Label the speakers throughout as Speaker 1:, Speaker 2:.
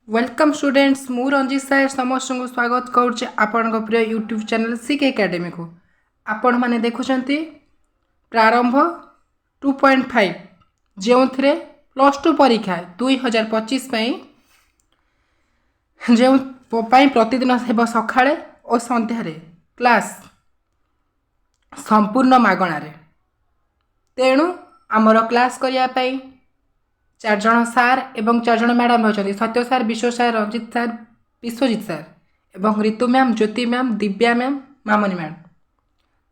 Speaker 1: Welcome students मु रंजित साहेब समस्त को स्वागत करुचे आपण प्रिय यूट्यूब चैनल सिक एकेडमी को आपण माने देखुछंती प्रारंभ 2.5 जो +2 परीक्षा 2025 जो प्रतिदिन हेब सकाळे और संध्यारे क्लास संपूर्ण मागणारे तेणु आमर क्लास करने 4 जन सार एवं 4 जन मैडम अच्छा सत्य सार विश्व सार रंजित सार विश्वजित सार एवं ऋतु मैम ज्योति मैम दिव्या मैम मामनी मैम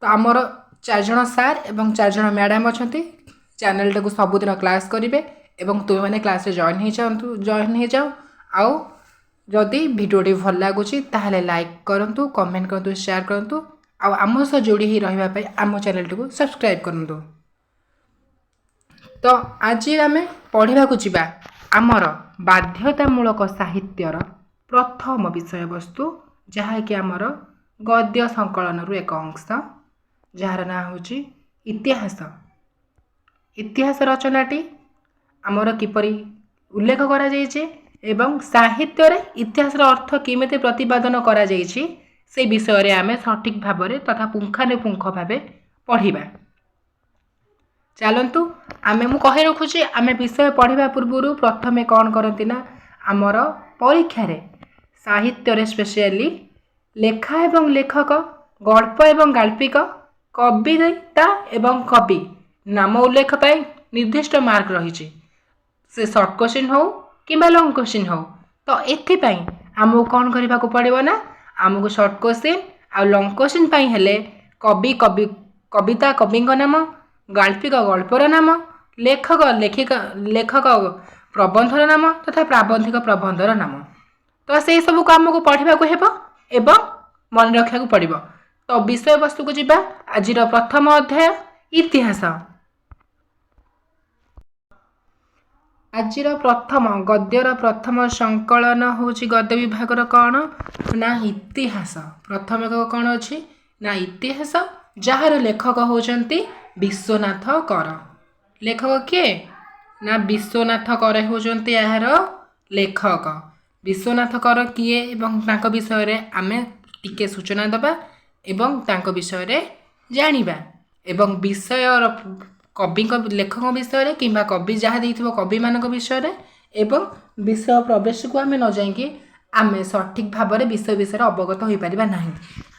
Speaker 1: तो आमर 4 जन सार एवं 4 जन मैडम अच्छा चैनल टाक सबुदिन क्लास करेंगे एवं तुम्हें मैंने क्लास जॉइन हो जाओ आउ जदि भिडियोटी भल लगुच लाइक करूँ कमेंट करूँ शेयर करूँ आम सह जोड़ी ही रही आम चैनल टाक सब्सक्राइब करूँ। तो आज आम पढ़ा जा आमर बाध्यतामूलक साहित्यर प्रथम विषय वस्तु जहाँकि आमर गद्य संकलन एक अंश जार ना हूँ इतिहास। इतिहास रचनाटी आमर किपरि उल्लेख करा जाइछे एवं साहित्य रे इतिहास अर्थ केमिति प्रतिपादन करा जाइछे से विषय रे आमे सठिक भाव तथा पुंखानुपुंख भाव पढ़िबा। चलतु आमे मु कहि रखुची आमे विषय पढ़िबा पूर्व प्रथमे कौन करती ना आमर परीक्षा रे साहित्य रे स्पेशली लेखा एवं लेखक गल्प एवं गाल्पिक कविता एवं कवि नाम उल्लेख पाई निर्दिष्ट मार्क रही से शॉर्ट क्वेश्चन हो कि लॉन्ग क्वेश्चन हो। तो एथिपाई आमको कौन करने को पड़ो ना आमको शॉर्ट क्वेश्चन आ लॉन्ग क्वेश्चन पाई हेले कवि कवि कविता कवि नाम गाल्पिक गल्पर नाम लेखक लेखक प्रबंधर नाम तथा प्राबंधिक प्रबंधर नाम। तो से सब को आमको पढ़ा एवं मन रखा पड़ो। तो विषय वस्तु को जीवा आज प्रथम अध्याय इतिहास। आज प्रथम गद्यर प्रथम संकलन हूँ गद्य विभाग कौन ना इतिहास। प्रथम कौन अच्छी ना इतिहास जार लेखक होती विश्वनाथ कर। लेखक किए ना विश्वनाथ कर होती यार लेखक। विश्वनाथ कर किए एवं तांको विषय रे आमे टिके सूचना दबा एवं तांको विषय रे जानिबा एवं विषय कवि लेखक विषय रे किंबा कवि जहाँ देइथिबो कवि मानक विषय रे एवं विषय प्रवेश को आमे न जाइके आमे सठिक भाव में विषय अवगत हो पारिबा नाही।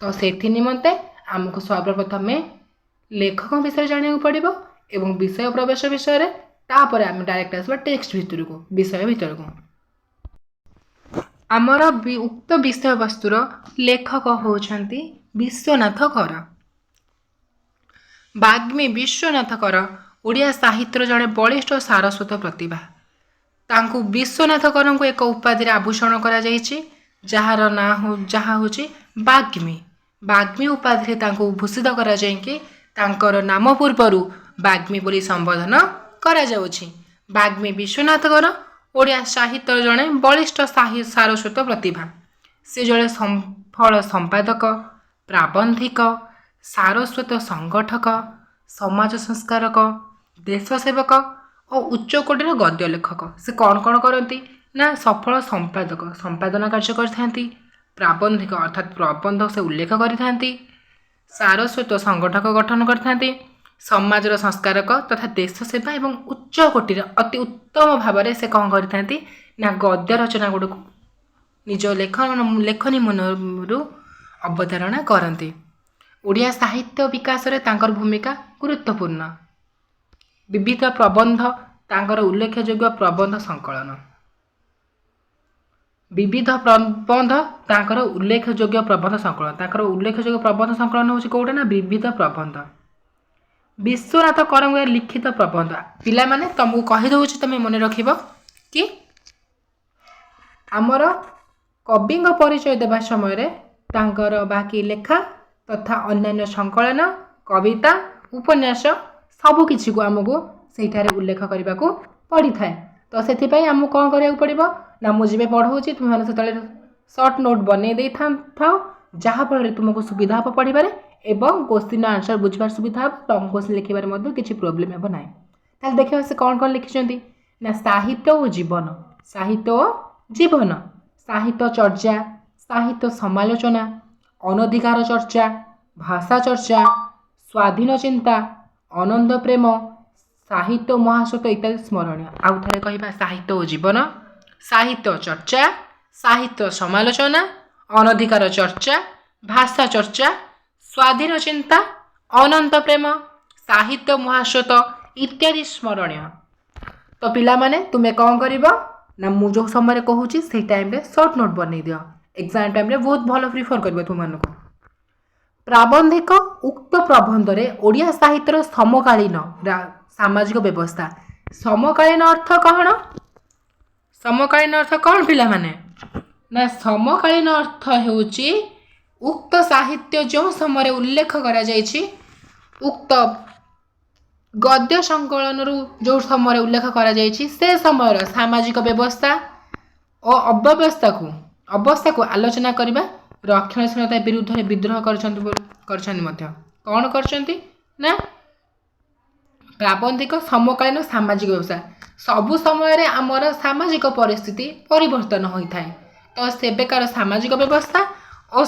Speaker 1: तो सेथि निमंते आमको सर्वप्रथम लेखक विषय जानिया पड़ो एवं विषय प्रवेश विषय रे तापर आम डायरेक्ट आसबा टेक्स्ट भितर को विषय भितर को। आमर उक्त विषय वस्तुर लेखक होउछंती विश्वनाथ कर। वाग्मी विश्वनाथ कर ओडिया साहित्यर जड़े बलिष्ठ सारस्वत प्रतिभा। तांकु विश्वनाथ कर को एक उपाधि आभूषण करा जाइछि जार ना जहाँ हूँ वाग्मी। वाग्मी उपाधि तांकु भूषित करा जाइके तांकर नाम पूर्वरु वाग्मी बोली संबोधन करा जाउछि। वाग्मी विश्वनाथ कर ओडिया साहित्य जड़े बलिष्ठ सारस्वत प्रतिभा। से जड़े सफल संपादक प्राबंधिक सारस्वत संगठक समाज संस्कारक देशसेवक और उच्चकोटीर गद्य लेखक। से कौन कौन करती ना सफल संपादक संपादन कार्य करथांती प्राबंधिक अर्थात प्रबंध से उल्लेख करथांती सारस्वत संगठक गठन करथांती समाजर संस्कारक तथा देश सेवा एवं उच्चकोटीर अति उत्तम भाव से कौन करथांती ना गद्य रचना गुड़ निज लेखनी मनरु अवधारणा करती। ओडिया साहित्य विकास रे तांकर भूमिका गुरुत्वपूर्ण। विविध प्रबंध तांकर उल्लेखयोग्य प्रबंध संकलन विविध प्रबंध तांकर उल्लेखयोग्य प्रबंध संकलन तांकर उल्लेखयोग्य प्रबंध संकलन होछि कोउटा ना विविध प्रबंध। विश्वनाथ कर लिखित प्रबंध पिला माने तुमको कहि दउछि तमे मने रखिबो कि आमर कविंग परिचय देवा समय रे तांकर बाकी लेखा तथा अन्यान्य संकलन कविता उपन्यास सबकि को आमको से उल्लेख करने को पड़ी थाए। तो से आमको कौन करा पड़ो ना मुझे पढ़ाऊँगी तुम्हें से सर्ट नोट बन दे था जहाँफल तुमको सुविधा हम पढ़ार एवं क्वेश्चन आंसर बुझार सुविधा हम लंग क्वेश्चन लिखार किसी प्रोब्लेम हे ना। देखिए से कौन कौन लिखिं ना साहित्य और जीवन साहित्य और ଜୀବନ ସାହିତ୍ୟ ଚର୍ଚ୍ଚା, ସାହିତ୍ୟ ସମାଲୋଚନା, ଅନଧିକାର ଚର୍ଚ୍ଚା, ଭାଷା ଚର୍ଚ୍ଚା, ସ୍ୱାଧୀନ ଚିନ୍ତା, ଅନନ୍ତ ପ୍ରେମ, ସାହିତ୍ୟ ମହାସ୍ରୋତ ଇତ୍ୟାଦି ସ୍ମରଣୀୟ। ଆଉ ଥରେ କହିବା ସାହିତ୍ୟ ଓ ଜୀବନ, ସାହିତ୍ୟ ଚର୍ଚ୍ଚା, ସାହିତ୍ୟ ସମାଲୋଚନା, ଅନଧିକାର ଚର୍ଚ୍ଚା, ଭାଷା ଚର୍ଚ୍ଚା, ସ୍ୱାଧୀନ ଚିନ୍ତା, ଅନନ୍ତ ପ୍ରେମ, ସାହିତ୍ୟ ମହାସ୍ରୋତ ଇତ୍ୟାଦି ସ୍ମରଣୀୟ। ତ ପିଲାମାନେ ତୁମେ କ'ଣ କରିବ ନା ମୁଁ ଯେଉଁ ସମୟରେ କହୁଛି ସେଇ ଟାଇମ୍ରେ ସର୍ଟ ନୋଟ୍ ବନେଇ ଦିଅ। ଏକ୍ଜାମ୍ ଟାଇମ୍ରେ ବହୁତ ଭଲ ପ୍ରିଫର୍ କରିବ ତୁମମାନଙ୍କୁ। ପ୍ରାବନ୍ଧିକ ଉକ୍ତ ପ୍ରବନ୍ଧରେ ଓଡ଼ିଆ ସାହିତ୍ୟର ସମକାଳୀନ ସାମାଜିକ ବ୍ୟବସ୍ଥା। ସମକାଳୀନ ଅର୍ଥ କ'ଣ? ସମକାଳୀନ ଅର୍ଥ କ'ଣ ପିଲାମାନେ? ନା ସମକାଳୀନ ଅର୍ଥ ହେଉଛି ଉକ୍ତ ସାହିତ୍ୟ ଯେଉଁ ସମୟରେ ଉଲ୍ଲେଖ କରାଯାଇଛି, ଉକ୍ତ ଗଦ୍ୟ ସଂକଳନରୁ ଯେଉଁ ସମୟରେ ଉଲ୍ଲେଖ କରାଯାଇଛି ସେ ସମୟର ସାମାଜିକ ବ୍ୟବସ୍ଥା ଓ ଅବସ୍ଥାକୁ ଆଲୋଚନା କରିବା। ରକ୍ଷଣଶୀଳତା ବିରୁଦ୍ଧରେ ବିଦ୍ରୋହ କରିଛନ୍ତି ମଧ୍ୟ। କ'ଣ କରିଛନ୍ତି ନା ପ୍ରାବନ୍ଧିକ ସମକାଳୀନ ସାମାଜିକ ବ୍ୟବସ୍ଥା। ସବୁ ସମୟରେ ଆମର ସାମାଜିକ ପରିସ୍ଥିତି ପରିବର୍ତ୍ତନ ହୋଇଥାଏ। ତ ସେବେକାର ସାମାଜିକ ବ୍ୟବସ୍ଥା ଓ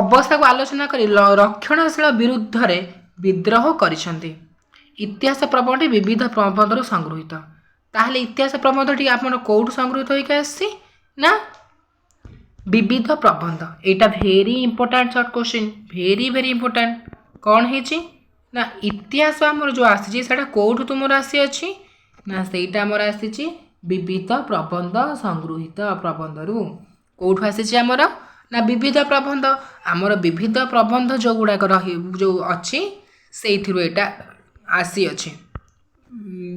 Speaker 1: ଅବସ୍ଥାକୁ ଆଲୋଚନା କରି ରକ୍ଷଣଶୀଳ ବିରୁଦ୍ଧରେ ବିଦ୍ରୋହ କରିଛନ୍ତି। ଇତିହାସ ପ୍ରବନ୍ଧଟି ବିବିଧ ପ୍ରବନ୍ଧରୁ ସଂଗୃହୀତ। ତାହେଲେ ଇତିହାସ ପ୍ରବନ୍ଧଟି ଆପଣ କେଉଁଠୁ ସଂଗୃହୀତ ହୋଇକି ଆସିଛି ନା ବିବିଧ ପ୍ରବନ୍ଧ। ଏଇଟା very important short question, very important. କ'ଣ ହେଇଛି ନା ଇତିହାସ ଆମର ଯେଉଁ ଆସିଛି ସେଇଟା କେଉଁଠୁ ତୁମର ଆସିଅଛି ନା ସେଇଟା ଆମର ଆସିଛି ବିବିଧ ପ୍ରବନ୍ଧ ସଂଗୃହୀତ ପ୍ରବନ୍ଧରୁ। କେଉଁଠୁ ଆସିଛି ଆମର ନା ବିବିଧ ପ୍ରବନ୍ଧ। ଆମର ବିବିଧ ପ୍ରବନ୍ଧ ଯେଉଁଗୁଡ଼ାକ ଯେଉଁ ଅଛି ସେଇଥିରୁ ଏଇଟା ଆସିଅଛି।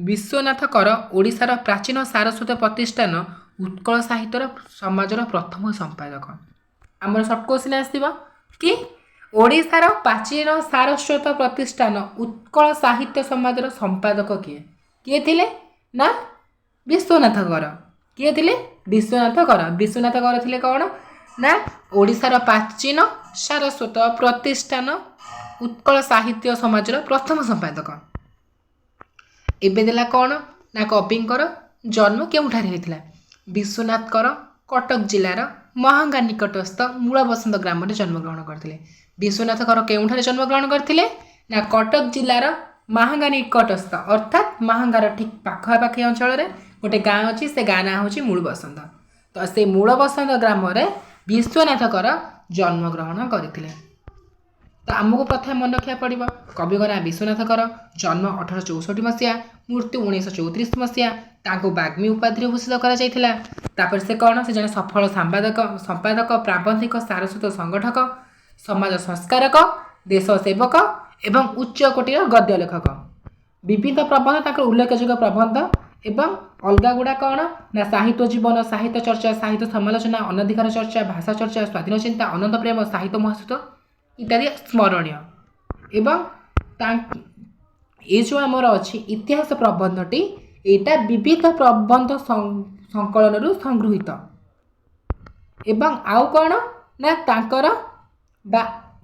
Speaker 1: ବିଶ୍ୱନାଥ କର ଓଡ଼ିଶାର ପ୍ରାଚୀନ ସାରସ୍ୱତ ପ୍ରତିଷ୍ଠାନ ଉତ୍କଳ ସାହିତ୍ୟର ସମାଜର ପ୍ରଥମ ସମ୍ପାଦକ। ଆମର ସର୍ଟ କ୍ୱେଶ୍ଚିନ୍ ଆସିବ କି ଓଡ଼ିଶାର ପ୍ରାଚୀନ ସାରସ୍ୱତ ପ୍ରତିଷ୍ଠାନ ଉତ୍କଳ ସାହିତ୍ୟ ସମାଜର ସମ୍ପାଦକ କିଏ? କିଏ ଥିଲେ ନା ବିଶ୍ୱନାଥ କର। କିଏ ଥିଲେ? ବିଶ୍ୱନାଥ କର। ବିଶ୍ୱନାଥ କର ଥିଲେ କ'ଣ ନା ଓଡ଼ିଶାର ପ୍ରାଚୀନ ସାରସ୍ୱତ ପ୍ରତିଷ୍ଠାନ ଉତ୍କଳ ସାହିତ୍ୟ ସମାଜର ପ୍ରଥମ ସମ୍ପାଦକ। ଏବେ ଦେଲା କ'ଣ ନା କବିଙ୍କର ଜନ୍ମ କେଉଁଠାରେ ହୋଇଥିଲା? ବିଶ୍ୱନାଥ କର କଟକ ଜିଲ୍ଲାର ମହାଙ୍ଗା ନିକଟସ୍ଥ ମୂଳବସନ୍ତ ଗ୍ରାମରେ ଜନ୍ମଗ୍ରହଣ କରିଥିଲେ। ବିଶ୍ୱନାଥ କର କେଉଁଠାରେ ଜନ୍ମଗ୍ରହଣ କରିଥିଲେ ନା କଟକ ଜିଲ୍ଲାର ମହାଙ୍ଗା ନିକଟସ୍ଥ ଅର୍ଥାତ୍ ମହାଙ୍ଗାର ଠିକ୍ ପାଖାପାଖି ଅଞ୍ଚଳରେ ଗୋଟେ ଗାଁ ଅଛି, ସେ ଗାଁ ନାଁ ହେଉଛି ମୂଳବସନ୍ତ। ତ ସେ ମୂଳବସନ୍ତ ଗ୍ରାମରେ ବିଶ୍ୱନାଥ କର ଜନ୍ମଗ୍ରହଣ କରିଥିଲେ। ତ ଆମକୁ ପ୍ରଥମେ ମନେ ରଖିବାକୁ ପଡ଼ିବ କବିଙ୍କ ନାଁ ବିଶ୍ୱନାଥ କର, ଜନ୍ମ 1864 ମସିହା, ମୃତ୍ୟୁ 1934 ମସିହା। ତାଙ୍କୁ ବାଗ୍ମୀ ଉପାଧିରେ ଭୂଷିତ କରାଯାଇଥିଲା। ତାପରେ ସେ କ'ଣ? ସେ ଜଣେ ସଫଳ ସମ୍ପାଦକ, ପ୍ରାବନ୍ଧିକ, ସାରସ୍ୱତ ସଂଗଠକ, ସମାଜ ସଂସ୍କାରକ, ଦେଶ ସେବକ ଏବଂ ଉଚ୍ଚ କୋଟିର ଗଦ୍ୟ ଲେଖକ। ବିଭିନ୍ନ ପ୍ରବନ୍ଧ ତାଙ୍କର ଉଲ୍ଲେଖଯୋଗ୍ୟ ପ୍ରବନ୍ଧ ଏବଂ ଅଲଗା ଗୁଡ଼ା କ'ଣ ନା ସାହିତ୍ୟ ଜୀବନ, ସାହିତ୍ୟ ଚର୍ଚ୍ଚା, ସାହିତ୍ୟ ସମାଲୋଚନା, ଅନଧିକାର ଚର୍ଚ୍ଚା, ଭାଷା ଚର୍ଚ୍ଚା, ସ୍ୱାଧୀନ ଚିନ୍ତା, ଅନନ୍ତ ପ୍ରେମ, ସାହିତ୍ୟ ମହାସ୍ରୋତ ଇତ୍ୟାଦି ସ୍ମରଣୀୟ। ଏବଂ ଏ ଯେଉଁ ଆମର ଅଛି ଇତିହାସ ପ୍ରବନ୍ଧଟି, ଏଇଟା ବିବିଧ ପ୍ରବନ୍ଧ ସଂକଳନରୁ ସଂଗୃହୀତ। ଏବଂ ଆଉ କ'ଣ ନା ତାଙ୍କର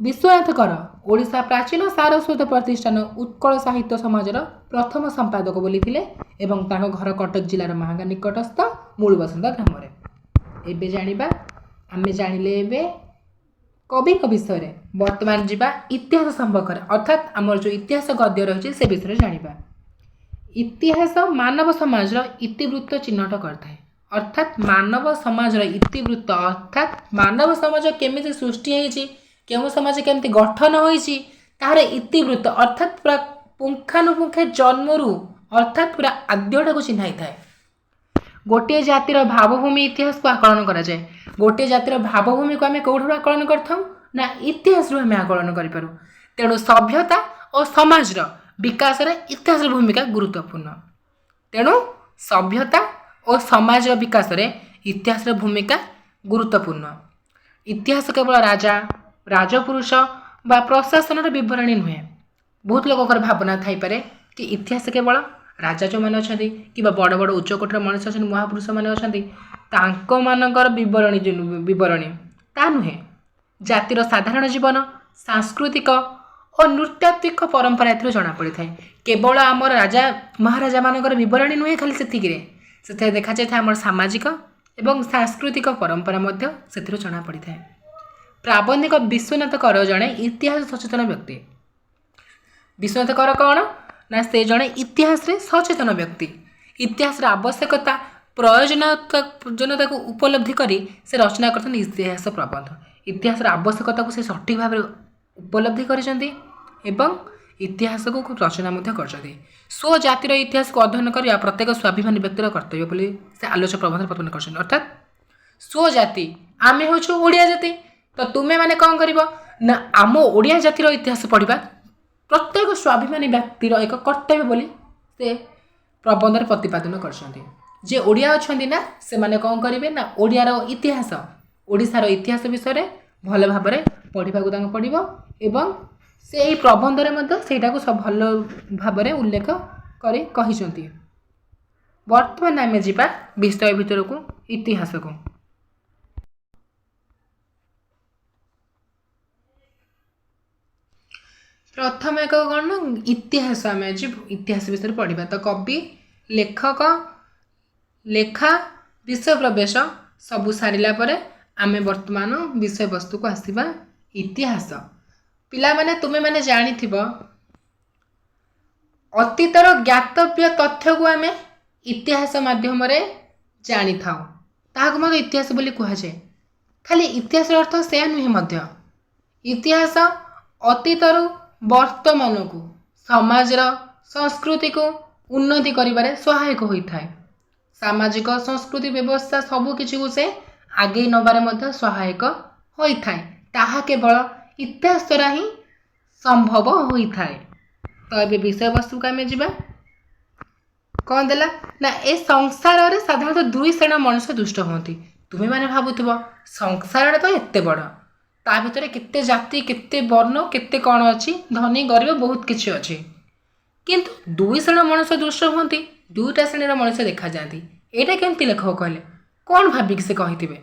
Speaker 1: ବିଶ୍ୱନାଥ କର ଓଡ଼ିଶା ପ୍ରାଚୀନ ସାରସ୍ୱତ ପ୍ରତିଷ୍ଠାନ ଉତ୍କଳ ସାହିତ୍ୟ ସମାଜର ପ୍ରଥମ ସମ୍ପାଦକ ବୋଲି ଥିଲେ ଏବଂ ତାଙ୍କ ଘର କଟକ ଜିଲ୍ଲାର ମହାଙ୍ଗା ନିକଟସ୍ଥ ମୂଳବସନ୍ତ ଗ୍ରାମରେ। ଏବେ ଆମେ ଜାଣିଲେ ଏବେ କବିଙ୍କ ବିଷୟରେ। ବର୍ତ୍ତମାନ ଯିବା ଇତିହାସ ସମ୍ପର୍କରେ, ଅର୍ଥାତ୍ ଆମର ଯେଉଁ ଇତିହାସ ଗଦ୍ୟ ରହିଛି ସେ ବିଷୟରେ ଜାଣିବା। ଇତିହାସ ମାନବ ସମାଜର ଇତିବୃତ୍ତ ଚିହ୍ନଟ କରିଥାଏ। ଅର୍ଥାତ୍ ମାନବ ସମାଜର ଇତିବୃତ୍ତ ଅର୍ଥାତ୍ ମାନବ ସମାଜ କେମିତି ସୃଷ୍ଟି ହେଇଛି, କେଉଁ ସମାଜ କେମିତି ଗଠନ ହୋଇଛି ତାହାର ଇତିବୃତ୍ତ ଅର୍ଥାତ୍ ପୁରା ପୁଙ୍ଖାନୁପୁଙ୍ଖେ ଜନ୍ମରୁ ଅର୍ଥାତ୍ ପୁରା ଆଦ୍ୟଟାକୁ ଚିହ୍ନାଇଥାଏ। ଗୋଟିଏ ଜାତିର ଭାବଭୂମି ଇତିହାସକୁ ଆକଳନ କରାଯାଏ। ଗୋଟିଏ ଜାତିର ଭାବଭୂମିକୁ ଆମେ କେଉଁଠାରୁ ଆକଳନ କରିଥାଉ ନା ଇତିହାସରୁ ଆମେ ଆକଳନ କରିପାରୁ। ତେଣୁ ସଭ୍ୟତା ଓ ସମାଜର ବିକାଶରେ ଇତିହାସର ଭୂମିକା ଗୁରୁତ୍ୱପୂର୍ଣ୍ଣ। ତେଣୁ ସଭ୍ୟତା ଓ ସମାଜର ବିକାଶରେ ଇତିହାସର ଭୂମିକା ଗୁରୁତ୍ୱପୂର୍ଣ୍ଣ। ଇତିହାସ କେବଳ ରାଜା, ରାଜପୁରୁଷ ବା ପ୍ରଶାସନର ବିବରଣୀ ନୁହେଁ। ବହୁତ ଲୋକଙ୍କର ଭାବନା ଥାଇପାରେ କି ଇତିହାସ କେବଳ ରାଜା ଯେଉଁମାନେ ଅଛନ୍ତି କିମ୍ବା ବଡ଼ ବଡ଼ ଉଚ୍ଚ କୋଟିର ମଣିଷ ଅଛନ୍ତି, ମହାପୁରୁଷମାନେ ଅଛନ୍ତି, ତାଙ୍କମାନଙ୍କର ବିବରଣୀ ତା ନୁହେଁ। ଜାତିର ସାଧାରଣ ଜୀବନ, ସାଂସ୍କୃତିକ ଓ ନୃତାତ୍ତ୍ୱିକ ପରମ୍ପରା ଏଥିରୁ ଜଣାପଡ଼ିଥାଏ। କେବଳ ଆମର ରାଜା ମହାରାଜାମାନଙ୍କର ବିବରଣୀ ନୁହେଁ ଖାଲି ସେତିକିରେ, ସେଥିରେ ଦେଖାଯାଇଥାଏ ଆମର ସାମାଜିକ ଏବଂ ସାଂସ୍କୃତିକ ପରମ୍ପରା ମଧ୍ୟ ସେଥିରୁ ଜଣାପଡ଼ିଥାଏ। ପ୍ରାବନ୍ଧିକ ବିଶ୍ୱନାଥ କର ଜଣେ ଇତିହାସ ସଚେତନ ବ୍ୟକ୍ତି। ବିଶ୍ୱନାଥ କର କ'ଣ ନା ସେ ଜଣେ ଇତିହାସରେ ସଚେତନ ବ୍ୟକ୍ତି। ଇତିହାସର ଆବଶ୍ୟକତା ପ୍ରୟୋଜନତାକୁ ଉପଲବ୍ଧି କରି ସେ ରଚନା କରିଛନ୍ତି ଇତିହାସ ପ୍ରବନ୍ଧ। ଇତିହାସର ଆବଶ୍ୟକତାକୁ ସେ ସଠିକ୍ ଭାବରେ ଉପଲବ୍ଧି କରିଛନ୍ତି ଏବଂ ଇତିହାସକୁ ରଚନା ମଧ୍ୟ କରିଛନ୍ତି। ସ୍ୱ ଜାତିର ଇତିହାସକୁ ଅଧ୍ୟୟନ କରିବା ପ୍ରତ୍ୟେକ ସ୍ୱାଭିମାନୀ ବ୍ୟକ୍ତିର କର୍ତ୍ତବ୍ୟ ବୋଲି ସେ ଆଲୋଚକ ପ୍ରବନ୍ଧରେ ପ୍ରତିପାଦନ କରିଛନ୍ତି। ଅର୍ଥାତ୍ ସ୍ୱ ଜାତି, ଆମେ ହେଉଛୁ ଓଡ଼ିଆ ଜାତି, ତ ତୁମେମାନେ କ'ଣ କରିବ ନା ଆମ ଓଡ଼ିଆ ଜାତିର ଇତିହାସ ପଢ଼ିବା ପ୍ରତ୍ୟେକ ସ୍ୱାଭିମାନୀ ବ୍ୟକ୍ତିର ଏକ କର୍ତ୍ତବ୍ୟ ବୋଲି ସେ ପ୍ରବନ୍ଧରେ ପ୍ରତିପାଦନ କରିଛନ୍ତି। ଯେ ଓଡ଼ିଆ ଅଛନ୍ତି ନା ସେମାନେ କ'ଣ କରିବେ ନା ଓଡ଼ିଆର ଇତିହାସ, ଓଡ଼ିଶାର ଇତିହାସ ବିଷୟରେ ଭଲ ଭାବରେ ପଢ଼ିବାକୁ ତାଙ୍କୁ ପଡ଼ିବ ଏବଂ ସେ ଏହି ପ୍ରବନ୍ଧରେ ମଧ୍ୟ ସେଇଟାକୁ ଭଲ ଭାବରେ ଉଲ୍ଲେଖ କରି କହିଛନ୍ତି। ବର୍ତ୍ତମାନ ଆମେ ଯିବା ବିଷୟ ଭିତରକୁ, ଇତିହାସକୁ। ପ୍ରଥମେ ଏକ କ'ଣ ନା ଇତିହାସ, ଆମେ ଆଜି ଇତିହାସ ବିଷୟରେ ପଢ଼ିବା। ତ କବି, ଲେଖକ, ଲେଖା, ବିଷୟ ପ୍ରବେଶ ସବୁ ସାରିଲା ପରେ ଆମେ ବର୍ତ୍ତମାନ ବିଷୟବସ୍ତୁକୁ ଆସିବା, ଇତିହାସ। ପିଲାମାନେ ତୁମେମାନେ ଜାଣିଥିବ ଅତୀତର ଜ୍ଞାତବ୍ୟ ତଥ୍ୟକୁ ଆମେ ଇତିହାସ ମାଧ୍ୟମରେ ଜାଣିଥାଉ, ତାହାକୁ ମଧ୍ୟ ଇତିହାସ ବୋଲି କୁହାଯାଏ। ଖାଲି ଇତିହାସର ଅର୍ଥ ସେୟା ନୁହେଁ ମଧ୍ୟ। ଇତିହାସ ଅତୀତରୁ ବର୍ତ୍ତମାନକୁ ସମାଜର ସଂସ୍କୃତିକୁ ଉନ୍ନତି କରିବାରେ ସହାୟକ ହୋଇଥାଏ। ସାମାଜିକ ସଂସ୍କୃତି ବ୍ୟବସ୍ଥା ସବୁକିଛିକୁ ସେ ଆଗେଇ ନେବାରେ ମଧ୍ୟ ସହାୟକ ହୋଇଥାଏ। ତାହା କେବଳ ଇତିହାସ ଦ୍ୱାରା ହିଁ ସମ୍ଭବ ହୋଇଥାଏ। ତ ଏବେ ବିଷୟବସ୍ତୁକୁ ଆମେ ଯିବା। କ'ଣ ଦେଲା ନା ଏ ସଂସାରରେ ସାଧାରଣତଃ ଦୁଇ ଶ୍ରେଣୀର ମଣିଷ ଦୁଷ୍ଟ ହୁଅନ୍ତି। ତୁମେମାନେ ଭାବୁଥିବ ସଂସାରଟା ତ ଏତେ ବଡ଼, ତା ଭିତରେ କେତେ ଜାତି, କେତେ ବର୍ଣ୍ଣ, କେତେ କ'ଣ ଅଛି, ଧନୀ ଗରିବ ବହୁତ କିଛି ଅଛି, କିନ୍ତୁ ଦୁଇ ଶ୍ରେଣୀର ମଣିଷ ଦୁଷ୍ଟ ହୁଅନ୍ତି, ଦୁଇଟା ଶ୍ରେଣୀର ମଣିଷ ଦେଖାଯାଆନ୍ତି। ଏଇଟା କେମିତି ଲେଖକ କହିଲେ? କ'ଣ ଭାବିକି ସେ କହିଥିବେ?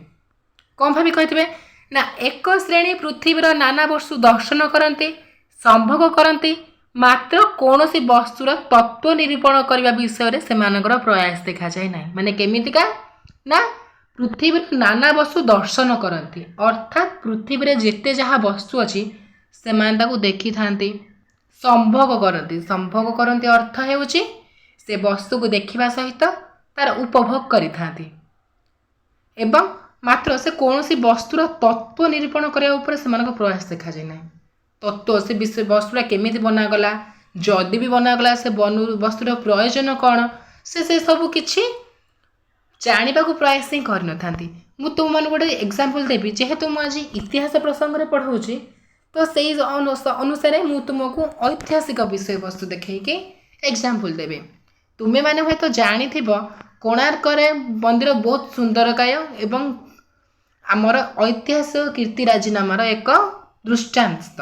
Speaker 1: କ'ଣ ଭାବି କହିଥିବେ ନା ଏକ ଶ୍ରେଣୀ ପୃଥିବୀର ନାନା ବସ୍ତୁ ଦର୍ଶନ କରନ୍ତି, ସମ୍ଭୋଗ କରନ୍ତି, ମାତ୍ର କୌଣସି ବସ୍ତୁର ତତ୍ତ୍ୱ ନିରୂପଣ କରିବା ବିଷୟରେ ସେମାନଙ୍କର ପ୍ରୟାସ ଦେଖାଯାଏ ନାହିଁ। ମାନେ କେମିତିକା ନା ପୃଥିବୀର ନାନା ବସ୍ତୁ ଦର୍ଶନ କରନ୍ତି, ଅର୍ଥାତ୍ ପୃଥିବୀରେ ଯେତେ ଯାହା ବସ୍ତୁ ଅଛି ସେମାନେ ତାକୁ ଦେଖିଥାନ୍ତି, ସମ୍ଭୋଗ କରନ୍ତି। ସମ୍ଭୋଗ କରନ୍ତି ଅର୍ଥ ହେଉଛି ସେ ବସ୍ତୁକୁ ଦେଖିବା ସହିତ ତାର ଉପଭୋଗ କରିଥାନ୍ତି ଏବଂ ମାତ୍ର ସେ କୌଣସି ବସ୍ତୁର ତତ୍ତ୍ୱ ନିରୂପଣ କରିବା ଉପରେ ସେମାନଙ୍କ ପ୍ରୟାସ ଦେଖାଯାଏ ନାହିଁ। ତତ୍ତ୍ୱ, ସେ ବସ୍ତୁଟା କେମିତି ବନାଗଲା, ଯଦି ବି ବନାଗଲା ସେ ବସ୍ତୁର ପ୍ରୟୋଜନ କ'ଣ, ସେ ସବୁ କିଛି ଜାଣିବାକୁ ପ୍ରୟାସ ହିଁ କରିନଥାନ୍ତି। ମୁଁ ତୁମମାନଙ୍କୁ ଗୋଟେ ଏକ୍ଜାମ୍ପଲ୍ ଦେବି। ଯେହେତୁ ମୁଁ ଆଜି ଇତିହାସ ପ୍ରସଙ୍ଗରେ ପଢ଼ାଉଛି, ତ ସେଇ ଅନୁସାରେ ମୁଁ ତୁମକୁ ଐତିହାସିକ ବିଷୟବସ୍ତୁ ଦେଖେଇକି ଏକ୍ଜାମ୍ପଲ୍ ଦେବି। ତୁମେମାନେ ହୁଏତ ଜାଣିଥିବ କୋଣାର୍କରେ ମନ୍ଦିର ବହୁତ ସୁନ୍ଦରକାୟ ଏବଂ ଆମର ଐତିହାସିକ କୀର୍ତ୍ତିରାଜି ନାମର ଏକ ଦୃଷ୍ଟାନ୍ତ।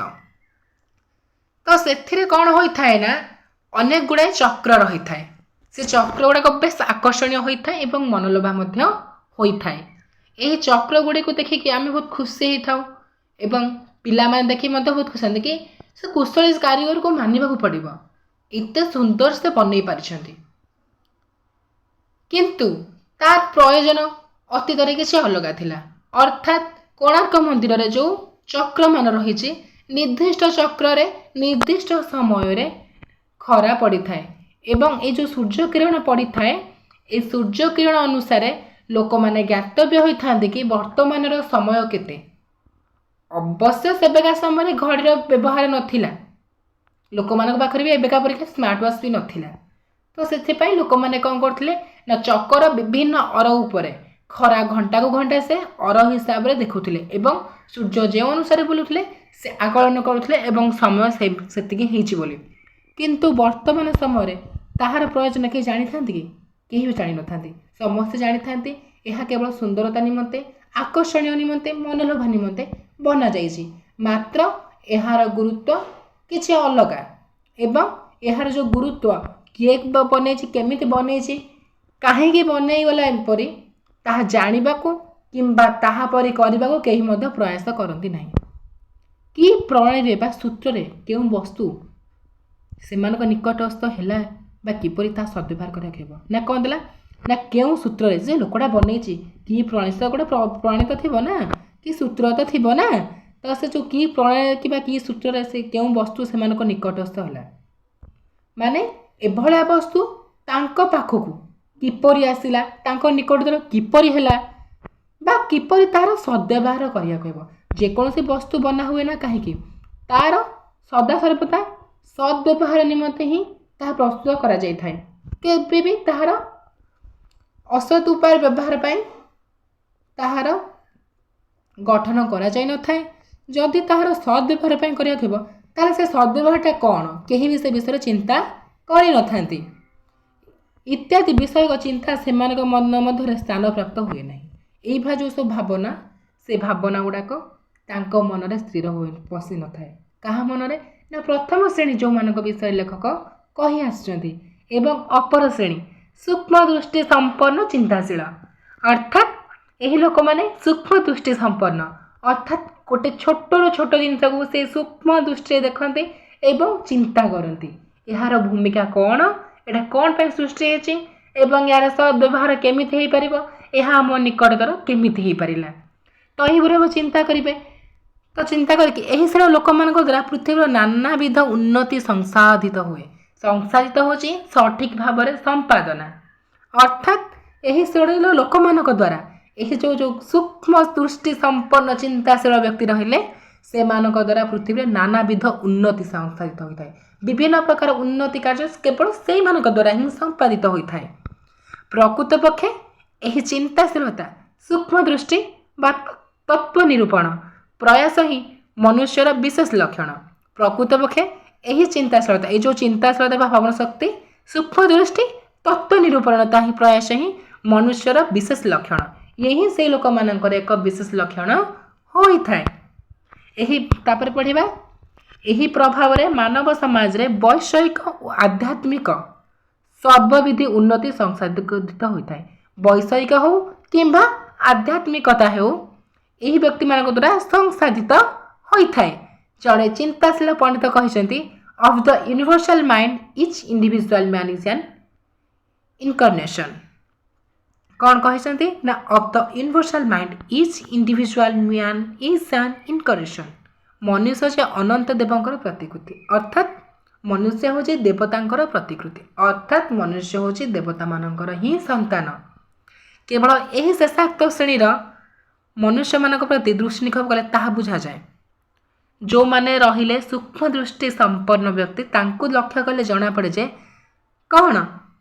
Speaker 1: ତ ସେଥିରେ କ'ଣ ହୋଇଥାଏ ନା ଅନେକ ଗୁଡ଼ାଏ ଚକ୍ର ରହିଥାଏ। ସେ ଚକ୍ର ଗୁଡ଼ାକ ବେଶ ଆକର୍ଷଣୀୟ ହୋଇଥାଏ ଏବଂ ମନଲୋଭା ମଧ୍ୟ ହୋଇଥାଏ। ଏହି ଚକ୍ର ଗୁଡ଼ିକୁ ଦେଖିକି ଆମେ ବହୁତ ଖୁସି ହେଇଥାଉ ଏବଂ ପିଲାମାନେ ଦେଖି ମଧ୍ୟ ବହୁତ ଖୁସି ହୁଅନ୍ତି କି ସେ କୁଶଳୀ କାରିଗରକୁ ମାନିବାକୁ ପଡ଼ିବ, ଏତେ ସୁନ୍ଦର ସେ ବନେଇ ପାରିଛନ୍ତି। କିନ୍ତୁ ତାର ପ୍ରୟୋଜନ ଅତୀତରେ କିଛି ଅଲଗା ଥିଲା। ଅର୍ଥାତ୍ କୋଣାର୍କ ମନ୍ଦିରରେ ଯେଉଁ ଚକ୍ରମାନ ରହିଛି, ନିର୍ଦ୍ଦିଷ୍ଟ ଚକ୍ରରେ ନିର୍ଦ୍ଦିଷ୍ଟ ସମୟରେ ଖରା ପଡ଼ିଥାଏ ଏବଂ ଏ ଯେଉଁ ସୂର୍ଯ୍ୟ କିରଣ ପଡ଼ିଥାଏ, ଏ ସୂର୍ଯ୍ୟ କିରଣ ଅନୁସାରେ ଲୋକମାନେ ଜ୍ଞାତବ୍ୟ ହୋଇଥାନ୍ତି କି ବର୍ତ୍ତମାନର ସମୟ କେତେ। ଅବଶ୍ୟ ସେବେକା ସମୟରେ ଘଡ଼ିର ବ୍ୟବହାର ନଥିଲା, ଲୋକମାନଙ୍କ ପାଖରେ ବି ଏବେକା ପରୀକ୍ଷା ସ୍ମାର୍ଟ ୱାଚ୍ ବି ନଥିଲା। ତ ସେଥିପାଇଁ ଲୋକମାନେ କ'ଣ କରୁଥିଲେ ନା ଚକର ବିଭିନ୍ନ ଅର ଉପରେ ଖରା ଘଣ୍ଟାକୁ ଘଣ୍ଟା ସେ ଅର ହିସାବରେ ଦେଖୁଥିଲେ ଏବଂ ସୂର୍ଯ୍ୟ ଯେଉଁ ଅନୁସାରେ ବୁଲୁଥିଲେ ସେ ଆକଳନ କରୁଥିଲେ ଏବଂ ସମୟ ସେତିକି ହେଇଛି ବୋଲି। କିନ୍ତୁ ବର୍ତ୍ତମାନ ସମୟରେ ତାହାର ପ୍ରୟୋଜନ କେହି ଜାଣିଥାନ୍ତି କି? କେହି ବି ଜାଣିନଥାନ୍ତି। ସମସ୍ତେ ଜାଣିଥାନ୍ତି ଏହା କେବଳ ସୁନ୍ଦରତା ନିମନ୍ତେ, ଆକର୍ଷଣୀୟ ନିମନ୍ତେ, ମନଲୋଭା ନିମନ୍ତେ ବନାଯାଇଛି, ମାତ୍ର ଏହାର ଗୁରୁତ୍ୱ କିଛି ଅଲଗା ଏବଂ ଏହାର ଯେଉଁ ଗୁରୁତ୍ୱ, କିଏ ବନେଇଛି, କେମିତି ବନେଇଛି, କାହିଁକି ବନେଇଗଲା ଏପରି, ତାହା ଜାଣିବାକୁ କିମ୍ବା ତାହାପରି କରିବାକୁ କେହି ମଧ୍ୟ ପ୍ରୟାସ କରନ୍ତି ନାହିଁ। କି ପ୍ରଣାଳୀରେ ବା ସୂତ୍ରରେ କେଉଁ ବସ୍ତୁ ସେମାନଙ୍କ ନିକଟସ୍ଥ ହେଲା ବା କିପରି ତାହା ସଦ୍ବ୍ୟବହାର କରିବାକୁ ହେବ ନା କ'ଣ ଦେଲା ନା କେଉଁ ସୂତ୍ରରେ ଯେ ଲୋକଟା ବନେଇଛି କି ପ୍ରଣିତ ଗୋଟେ ପ୍ରଣିତ ଥିବ ନା କି ସୂତ୍ର ତ ଥିବ ନା, ତ ସେ ଯେଉଁ କି ପ୍ରଣୟ କିମ୍ବା କି ସୂତ୍ରରେ ସେ କେଉଁ ବସ୍ତୁ ସେମାନଙ୍କ ନିକଟସ୍ଥ ହେଲା, ମାନେ ଏଭଳିଆ ବସ୍ତୁ ତାଙ୍କ ପାଖକୁ କିପରି ଆସିଲା, ତାଙ୍କ ନିକଟତର କିପରି ହେଲା, ବା କିପରି ତାହାର ସଦ୍ବ୍ୟବହାର କରିବାକୁ ହେବ। ଯେକୌଣସି ବସ୍ତୁ ବନା ହୁଏ ନା କାହିଁକି ତାର ସଦାସର୍ବଦା ସଦ୍ବ୍ୟବହାର ନିମନ୍ତେ ହିଁ ତାହା ପ୍ରସ୍ତୁତ କରାଯାଇଥାଏ। କେବେ ବି ତାହାର ଅସତ୍ ଉପାୟ ବ୍ୟବହାର ପାଇଁ ତାହାର ଗଠନ କରାଯାଇନଥାଏ। ଯଦି ତାହାର ସଦ୍ବ୍ୟବହାର ପାଇଁ କରିବାକୁ ହେବ ତାହେଲେ ସେ ସଦ୍ବ୍ୟବହାରଟା କ'ଣ କେହି ବି ସେ ବିଷୟରେ ଚିନ୍ତା କରିନଥାନ୍ତି। ଇତ୍ୟାଦି ବିଷୟକ ଚିନ୍ତା ସେମାନଙ୍କ ମନ ମଧ୍ୟରେ ସ୍ଥାନ ପ୍ରାପ୍ତ ହୁଏ ନାହିଁ। ଏଇଭଳିଆ ଯେଉଁ ସବୁ ଭାବନା, ସେ ଭାବନା ଗୁଡ଼ାକ ତାଙ୍କ ମନରେ ସ୍ଥିର ହୋଇ ବସିନଥାଏ। କାହା ମନରେ? ନା ପ୍ରଥମ ଶ୍ରେଣୀ ଯେଉଁମାନଙ୍କ ବିଷୟରେ ଲେଖକ କହି ଆସିଛନ୍ତି, ଏବଂ ଅପର ଶ୍ରେଣୀ ସୂକ୍ଷ୍ମ ଦୃଷ୍ଟି ସମ୍ପନ୍ନ ଚିନ୍ତାଶୀଳ, ଅର୍ଥାତ୍ ଏହି ଲୋକମାନେ ସୂକ୍ଷ୍ମ ଦୃଷ୍ଟି ସମ୍ପନ୍ନ, ଅର୍ଥାତ୍ ଗୋଟେ ଛୋଟରୁ ଛୋଟ ଜିନିଷକୁ ସେ ସୂକ୍ଷ୍ମ ଦୃଷ୍ଟିରେ ଦେଖନ୍ତି ଏବଂ ଚିନ୍ତା କରନ୍ତି। ଏହାର ଭୂମିକା କ'ଣ, ଏଇଟା କ'ଣ ପାଇଁ ସୃଷ୍ଟି ହେଇଛି ଏବଂ ଏହାର ସଦ୍ବ୍ୟବହାର କେମିତି ହେଇପାରିବ, ଏହା ଆମ ନିକଟତର କେମିତି ହେଇପାରିଲା, ତ ଏହିଭଳି ଚିନ୍ତା କରିବେ। ତ ଚିନ୍ତା କରିକି ଏହି ଶ୍ରେଣୀର ଲୋକମାନଙ୍କ ଦ୍ୱାରା ପୃଥିବୀର ନାନାବିଧ ଉନ୍ନତି ସଂସାଧିତ ହୁଏ। ସଂସାଧିତ ହେଉଛି ସଠିକ୍ ଭାବରେ ସମ୍ପାଦନା, ଅର୍ଥାତ୍ ଏହି ଶ୍ରେଣୀର ଲୋକମାନଙ୍କ ଦ୍ୱାରା ଏହି ଯେଉଁ ସୂକ୍ଷ୍ମ ଦୃଷ୍ଟି ସମ୍ପନ୍ନ ଚିନ୍ତାଶୀଳ ବ୍ୟକ୍ତି ରହିଲେ ସେମାନଙ୍କ ଦ୍ୱାରା ପୃଥିବୀରେ ନାନାବିଧ ଉନ୍ନତି ସଂସାଧିତ ହୋଇଥାଏ। ବିଭିନ୍ନ ପ୍ରକାର ଉନ୍ନତି କାର୍ଯ୍ୟ କେବଳ ସେଇମାନଙ୍କ ଦ୍ୱାରା ହିଁ ସମ୍ପାଦିତ ହୋଇଥାଏ। ପ୍ରକୃତପକ୍ଷେ ଏହି ଚିନ୍ତାଶୀଳତା, ସୂକ୍ଷ୍ମ ଦୃଷ୍ଟି ବା ତତ୍ତ୍ୱ ନିରୂପଣ ପ୍ରୟାସ ହିଁ ମନୁଷ୍ୟର ବିଶେଷ ଲକ୍ଷଣ। ପ୍ରକୃତପକ୍ଷେ ଏହି ଚିନ୍ତାଶୀଳତା, এই ଯେଉଁ ଚିନ୍ତାଶୀଳତା ବା ଭାବନା ଶକ୍ତି, ସୂକ୍ଷ୍ମ ଦୃଷ୍ଟି, ତତ୍ତ୍ୱ ନିରୂପଣତା ହିଁ ପ୍ରୟାସ ହିଁ ମନୁଷ୍ୟର ବିଶେଷ ଲକ୍ଷଣ। ଇଏ ହିଁ ସେହି ଲୋକମାନଙ୍କର ଏକ ବିଶେଷ ଲକ୍ଷଣ ହୋଇଥାଏ। ତାପରେ ପଢ଼ିବା, ଏହି ପ୍ରଭାବରେ ମାନବ ସମାଜରେ ବୈଷୟିକ ଓ ଆଧ୍ୟାତ୍ମିକ ସର୍ବବିଧ ଉନ୍ନତି ସଂସାଧିତ ହୋଇଥାଏ। ବୈଷୟିକ ହେଉ କିମ୍ବା ଆଧ୍ୟାତ୍ମିକତା ହେଉ ଏହି ବ୍ୟକ୍ତିମାନଙ୍କ ଦ୍ୱାରା ସଂସାଧିତ ହୋଇଥାଏ। ଜଣେ ଚିନ୍ତାଶୀଳ ପଣ୍ଡିତ କହିଛନ୍ତି, of the universal mind each individual man is an incarnation. କ'ଣ କହିଛନ୍ତି? ନା of the universal mind each individual man is an incarnation. ମନୁଷ୍ୟ ଯେ ଅନନ୍ତ ଦେବଙ୍କର ପ୍ରତିକୃତି, ଅର୍ଥାତ୍ ମନୁଷ୍ୟ ହେଉଛି ଦେବତାଙ୍କର ପ୍ରତିକୃତି, ଅର୍ଥାତ୍ ମନୁଷ୍ୟ ହେଉଛି ଦେବତାମାନଙ୍କର ହିଁ ସନ୍ତାନ। କେବଳ ଏହି ଶେଷାକ୍ତ ଶ୍ରେଣୀର ମନୁଷ୍ୟମାନଙ୍କ ପ୍ରତି ଦୃଷ୍ଟି ନିକ୍ଷେପ କଲେ ତାହା ବୁଝାଯାଏ। ଯେଉଁମାନେ ରହିଲେ ସୂକ୍ଷ୍ମ ଦୃଷ୍ଟି ସମ୍ପନ୍ନ ବ୍ୟକ୍ତି, ତାଙ୍କୁ ଲକ୍ଷ୍ୟ କଲେ ଜଣାପଡ଼େ ଯେ କ'ଣ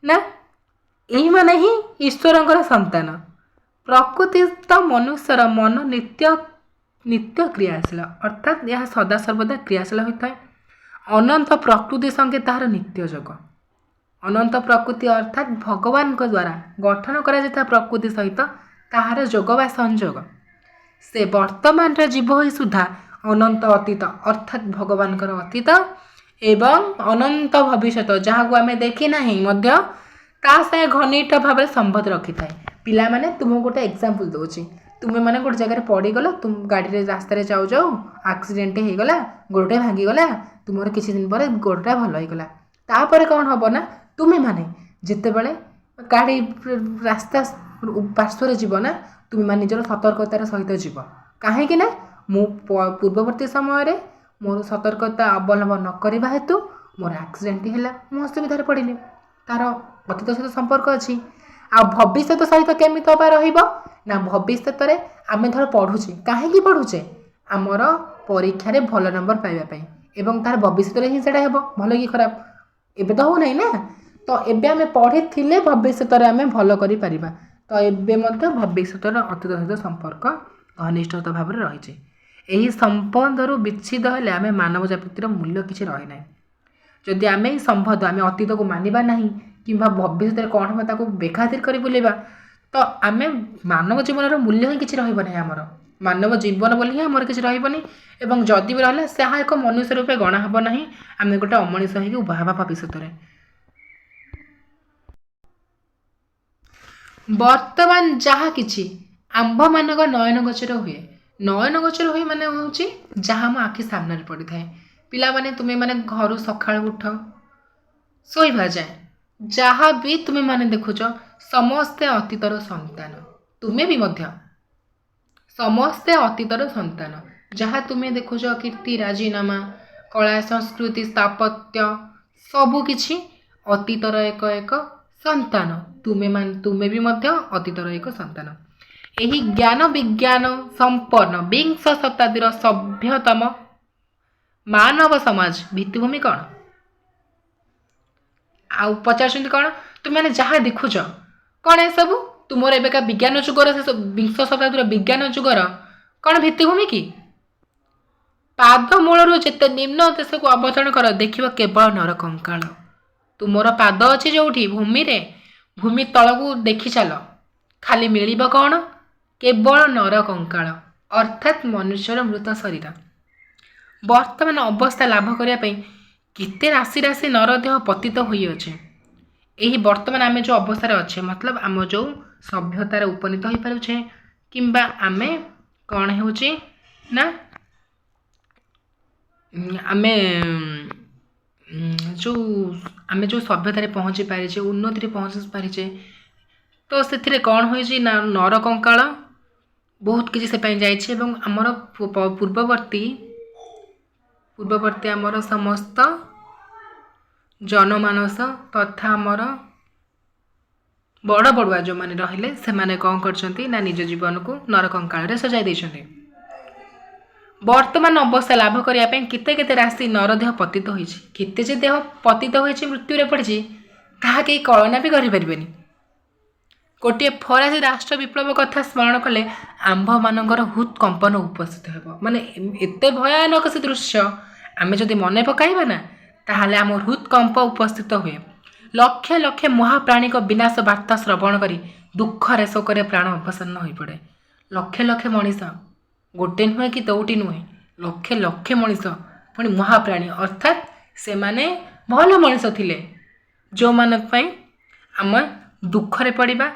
Speaker 1: ନା ଏହିମାନେ ହିଁ ଈଶ୍ୱରଙ୍କର ସନ୍ତାନ। ପ୍ରକୃତିସ୍ଥ ମନୁଷ୍ୟର ମନ ନିତ୍ୟ କ୍ରିୟାଶୀଳ, ଅର୍ଥାତ୍ ଏହା ସଦାସର୍ବଦା କ୍ରିୟାଶୀଳ ହୋଇଥାଏ। ଅନନ୍ତ ପ୍ରକୃତି ସଙ୍ଗେ ତାହାର ନିତ୍ୟ ଯୋଗ। ଅନନ୍ତ ପ୍ରକୃତି ଅର୍ଥାତ୍ ଭଗବାନଙ୍କ ଦ୍ୱାରା ଗଠନ କରାଯାଇଥିବା ପ୍ରକୃତି ସହିତ ତାହାର ଯୋଗ ବା ସଂଯୋଗ। ସେ ବର୍ତ୍ତମାନର ଜୀବ ହୋଇ ସୁଦ୍ଧା ଅନନ୍ତ ଅତୀତ ଅର୍ଥାତ୍ ଭଗବାନଙ୍କର ଅତୀତ ଏବଂ ଅନନ୍ତ ଭବିଷ୍ୟତ ଯାହାକୁ ଆମେ ଦେଖି ନାହିଁ ମଧ୍ୟ ତା ସାଙ୍ଗେ ଘନିଷ୍ଠ ଭାବରେ ସମ୍ବନ୍ଧ ରଖିଥାଏ। ପିଲାମାନେ, ତୁମକୁ ଗୋଟେ ଏକ୍ଜାମ୍ପଲ୍ ଦେଉଛି। ତୁମେମାନେ ଗୋଟେ ଜାଗାରେ ପଡ଼ିଗଲ, ଗାଡ଼ିରେ ରାସ୍ତାରେ ଯାଉ ଯାଉ ଆକ୍ସିଡେଣ୍ଟ ହେଇଗଲା, ଗୋଡ଼ଟା ଭାଙ୍ଗିଗଲା, ତୁମର କିଛି ଦିନ ପରେ ଗୋଡ଼ଟା ଭଲ ହେଇଗଲା। ତାପରେ କ'ଣ ହେବ ନା ତୁମେମାନେ ଯେତେବେଳେ ଗାଡ଼ି ରାସ୍ତା ପାର୍ଶ୍ୱରେ ଯିବ ନା ତୁମେମାନେ ନିଜର ସତର୍କତାର ସହିତ ଯିବ। କାହିଁକି ନା ମୁଁ ପୂର୍ବବର୍ତ୍ତୀ ସମୟରେ ମୋର ସତର୍କତା ଅବଲମ୍ବନ ନ କରିବା ହେତୁ ମୋର ଆକ୍ସିଡେଣ୍ଟ ହେଲା, ମୁଁ ଅସୁବିଧାରେ ପଡ଼ିଲି। ତା'ର ଅତୀତ ସହିତ ସମ୍ପର୍କ ଅଛି। ଆଉ ଭବିଷ୍ୟତ ସହିତ କେମିତି ହେବା ରହିବ ନା ଭବିଷ୍ୟତରେ ଆମେ ଧର ପଢ଼ୁଛେ, କାହିଁକି ପଢ଼ୁଛେ? ଆମର ପରୀକ୍ଷାରେ ଭଲ ନମ୍ବର ପାଇବା ପାଇଁ, ଏବଂ ତା'ର ଭବିଷ୍ୟତରେ ହିଁ ସେଇଟା ହେବ, ଭଲ କି ଖରାପ। ଏବେ ତ ହେଉନାହିଁ ନା, ତ ଏବେ ଆମେ ପଢ଼ିଥିଲେ ଭବିଷ୍ୟତରେ ଆମେ ଭଲ କରିପାରିବା। ତ ଏବେ ମଧ୍ୟ ଭବିଷ୍ୟତର ଅତୀତ ସହିତ ସମ୍ପର୍କ ଘନିଷ୍ଠତା ଭାବରେ ରହିଛି। ଏହି ସମ୍ବନ୍ଧରୁ ବିଚ୍ଛିନ୍ନ ହେଲେ ଆମେ ମାନବ ଜାତିର ମୂଲ୍ୟ କିଛି ରହେ ନାହିଁ। ଯଦି ଆମେ ଏହି ସମ୍ବନ୍ଧ, ଆମେ ଅତୀତକୁ ମାନିବା ନାହିଁ କିମ୍ବା ଭବିଷ୍ୟତରେ କ'ଣ ହେବ ତାକୁ ବେଖାତିର କରି ବୁଲିବା, ତ ଆମେ ମାନବ ଜୀବନର ମୂଲ୍ୟ ହିଁ କିଛି ରହିବ ନାହିଁ। ଆମର ମାନବ ଜୀବନ ବୋଲି ହିଁ ଆମର କିଛି ରହିବନି, ଏବଂ ଯଦି ବି ରହିଲା ତାହା ଏକ ମନୁଷ୍ୟ ରୂପେ ଗଣା ହେବ ନାହିଁ। ଆମେ ଗୋଟେ ଅମଣିଷ ହେଇକି ଉଭା ହେବା ଭବିଷ୍ୟତରେ। ବର୍ତ୍ତମାନ ଯାହା କିଛି ଆମ୍ଭମାନଙ୍କ ନୟନ ଗୋଚର ହୁଏ, ନୟନ ଗୋଚର ହୁଏ ମାନେ ହେଉଛି ଯାହା ଆମ ଆଖି ସାମ୍ନାରେ ପଡ଼ିଥାଏ। ପିଲାମାନେ, ତୁମେମାନେ ଘରୁ ସକାଳୁ ଉଠ ଶୋଇବା ଯାଏ ଯାହା ବି ତୁମେମାନେ ଦେଖୁଛ ସମସ୍ତେ ଅତୀତର ସନ୍ତାନ। ତୁମେ ବି ମଧ୍ୟ ସମସ୍ତେ ଅତୀତର ସନ୍ତାନ। ଯାହା ତୁମେ ଦେଖୁଛ କୀର୍ତ୍ତି ରାଜିନାମା କଳା ସଂସ୍କୃତି ସ୍ଥାପତ୍ୟ ସବୁକିଛି ଅତୀତର ଏକ ସନ୍ତାନ। ତୁମେ ବି ମଧ୍ୟ ଅତୀତର ଏକ ସନ୍ତାନ। ଏହି ଜ୍ଞାନ ବିଜ୍ଞାନ ସମ୍ପନ୍ନ ବିଂଶ ଶତାବ୍ଦୀର ସଭ୍ୟତମ ମାନବ ସମାଜ ଭିତ୍ତିଭୂମି କ'ଣ? ଆଉ ପଚାରୁଛନ୍ତି କ'ଣ ତୁମେମାନେ ଯାହା ଦେଖୁଛ କ'ଣ ଏସବୁ ତୁମର ଏବେକା ବିଜ୍ଞାନ ଯୁଗର ବିଂଶ ଶତାବ୍ଦୀର ବିଜ୍ଞାନ ଯୁଗର କ'ଣ ଭିତ୍ତିଭୂମି କି? ପାଦ ମୂଳରୁ ଯେତେ ନିମ୍ନ ଦେଶକୁ ଅବତରଣ କର ଦେଖିବ କେବଳ ନରକଙ୍କାଳ। ତୁମର ପାଦ ଅଛି ଯେଉଁଠି ଭୂମିରେ ଭୂମି ତଳକୁ ଦେଖି ଚାଲ ଖାଲି ମିଳିବ କ'ଣ? କେବଳ ନରକଙ୍କାଳ ଅର୍ଥାତ୍ ମନୁଷ୍ୟର ମୃତ ଶରୀର। ବର୍ତ୍ତମାନ ଅବସ୍ଥା ଲାଭ କରିବା ପାଇଁ କେତେ ରାଶି ରାଶି ନରଦେହ ପତିତ ହୋଇଅଛେ। ଏହି ବର୍ତ୍ତମାନ ଆମେ ଯେଉଁ ଅବସ୍ଥାରେ ଅଛେ ମତଲବ ଆମ ଯେଉଁ ସଭ୍ୟତାରେ ଉପନୀତ ହୋଇପାରୁଛେ କିମ୍ବା ଆମେ କ'ଣ ହେଉଛି ନା ଆମେ ଯେଉଁ ସଭ୍ୟତାରେ ପହଞ୍ଚି ପାରିଛେ ଉନ୍ନତିରେ ପହଞ୍ଚି ପାରିଛେ ତ ସେଥିରେ କ'ଣ ହୋଇଛି ନା ନରକଙ୍କାଳ ବହୁତ କିଛି ସେ ପାଇଁ ଯାଇଛି ଏବଂ ଆମର ପୂର୍ବବର୍ତ୍ତୀ ଆମର ସମସ୍ତ ଜନମାନସ ତଥା ଆମର ବଡ଼ ବଡ଼ୁଆ ଯେଉଁମାନେ ରହିଲେ ସେମାନେ କ'ଣ କରିଛନ୍ତି ନା ନିଜ ଜୀବନକୁ ନରକଙ୍କାଳରେ ସଜାଇ ଦେଇଛନ୍ତି। ବର୍ତ୍ତମାନ ଅବସ୍ଥା ଲାଭ କରିବା ପାଇଁ କେତେ କେତେ ରାଶି ନରଦେହ ପତିତ ହୋଇଛି। କେତେ ଯେ ଦେହ ପତିତ ହୋଇଛି ମୃତ୍ୟୁରେ ପଡ଼ିଛି ତାହା କେହି କଳନା ବି କରିପାରିବେନି। ଗୋଟିଏ ଫରାସୀ ରାଷ୍ଟ୍ର ବିପ୍ଳବ କଥା ସ୍ମରଣ କଲେ ଆମ୍ଭମାନଙ୍କର ହୃତ୍କମ୍ପନ ଉପସ୍ଥିତ ହେବ। ମାନେ ଏତେ ଭୟାନକ ସେ ଦୃଶ୍ୟ ଆମେ ଯଦି ମନେ ପକାଇବା ନା ତାହେଲେ ଆମ ହୃତ୍କମ୍ପ ଉପସ୍ଥିତ ହୁଏ। ଲକ୍ଷ ଲକ୍ଷ ମହାପ୍ରାଣୀଙ୍କ ବିନାଶ ବାର୍ତ୍ତା ଶ୍ରବଣ କରି ଦୁଃଖରେ ଶୋକରେ ପ୍ରାଣ ଅବସନ୍ନ ହୋଇପଡ଼େ। ଲକ୍ଷ ଲକ୍ଷ ମଣିଷ ଗୋଟେ ନୁହେଁ କି ଦଉଟି ନୁହେଁ ଲକ୍ଷ ଲକ୍ଷ ମଣିଷ ପୁଣି ମହାପ୍ରାଣୀ ଅର୍ଥାତ୍ ସେମାନେ ଭଲ ମଣିଷ ଥିଲେ ଯେଉଁମାନଙ୍କ ପାଇଁ ଆମେ ଦୁଃଖରେ ପଡ଼ିବା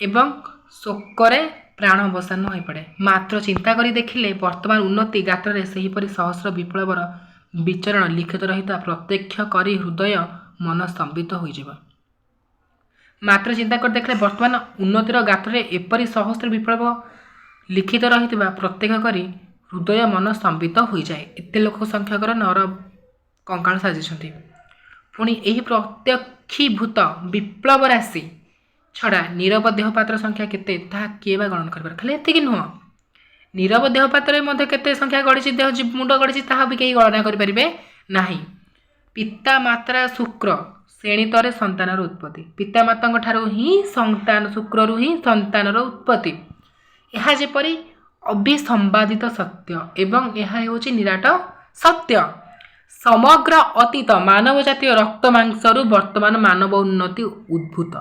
Speaker 1: ଏବଂ ଶୋକରେ ପ୍ରାଣ ଅବସନ୍ନ ହୋଇପଡ଼େ। ମାତ୍ର ଚିନ୍ତା କରି ଦେଖିଲେ ବର୍ତ୍ତମାନ ଉନ୍ନତି ଗାତ୍ରରେ ସେହିପରି ସହସ୍ର ବିପ୍ଳବର ବିଚରଣ ଲିଖିତ ରହିଥିବା ପ୍ରତ୍ୟକ୍ଷ କରି ହୃଦୟ ମନ ସ୍ତମ୍ଭିତ ହୋଇଯିବ। ମାତ୍ର ଚିନ୍ତା କରି ଦେଖିଲେ ବର୍ତ୍ତମାନ ଉନ୍ନତିର ଗାତ୍ରରେ ଏପରି ସହସ୍ର ବିପ୍ଳବ ଲିଖିତ ରହିଥିବା ପ୍ରତ୍ୟକ୍ଷ କରି ହୃଦୟ ମନ ସ୍ତମ୍ଭିତ ହୋଇଯାଏ। ଏତେ ଲୋକ ସଂଖ୍ୟକର ନର କଙ୍କାଳ ସାଜିଛନ୍ତି। ପୁଣି ଏହି ପ୍ରତ୍ୟକ୍ଷୀଭୂତ ବିପ୍ଳବ ରାଶି ଛଡ଼ା ନୀରବ ଦେହପାତ୍ର ସଂଖ୍ୟା କେତେ ତାହା କିଏ ବା ଗଣନା କରିପାରେ? ଖାଲି ଏତିକି ନୁହଁ ନୀରବ ଦେହପାତ୍ରରେ ମଧ୍ୟ କେତେ ସଂଖ୍ୟା ଗଢ଼ିଛି ଦେହ ମୁଣ୍ଡ ଗଢ଼ିଛି ତାହା ବି କେହି ଗଣନା କରିପାରିବେ ନାହିଁ। ପିତା ମାତ୍ରା ଶୁକ୍ର ଶ୍ରେଣୀତରେ ସନ୍ତାନର ଉତ୍ପତ୍ତି। ପିତାମାତାଙ୍କ ଠାରୁ ହିଁ ସନ୍ତାନ ଶୁକ୍ରରୁ ହିଁ ସନ୍ତାନର ଉତ୍ପତ୍ତି। ଏହା ଯେପରି ଅବିସମ୍ବାଦିତ ସତ୍ୟ ଏବଂ ଏହା ହେଉଛି ନିରାଟ ସତ୍ୟ। ସମଗ୍ର ଅତୀତ ମାନବ ଜାତୀୟ ରକ୍ତ ମାଂସରୁ ବର୍ତ୍ତମାନ ମାନବ ଉନ୍ନତି ଉଦ୍ଭୂତ।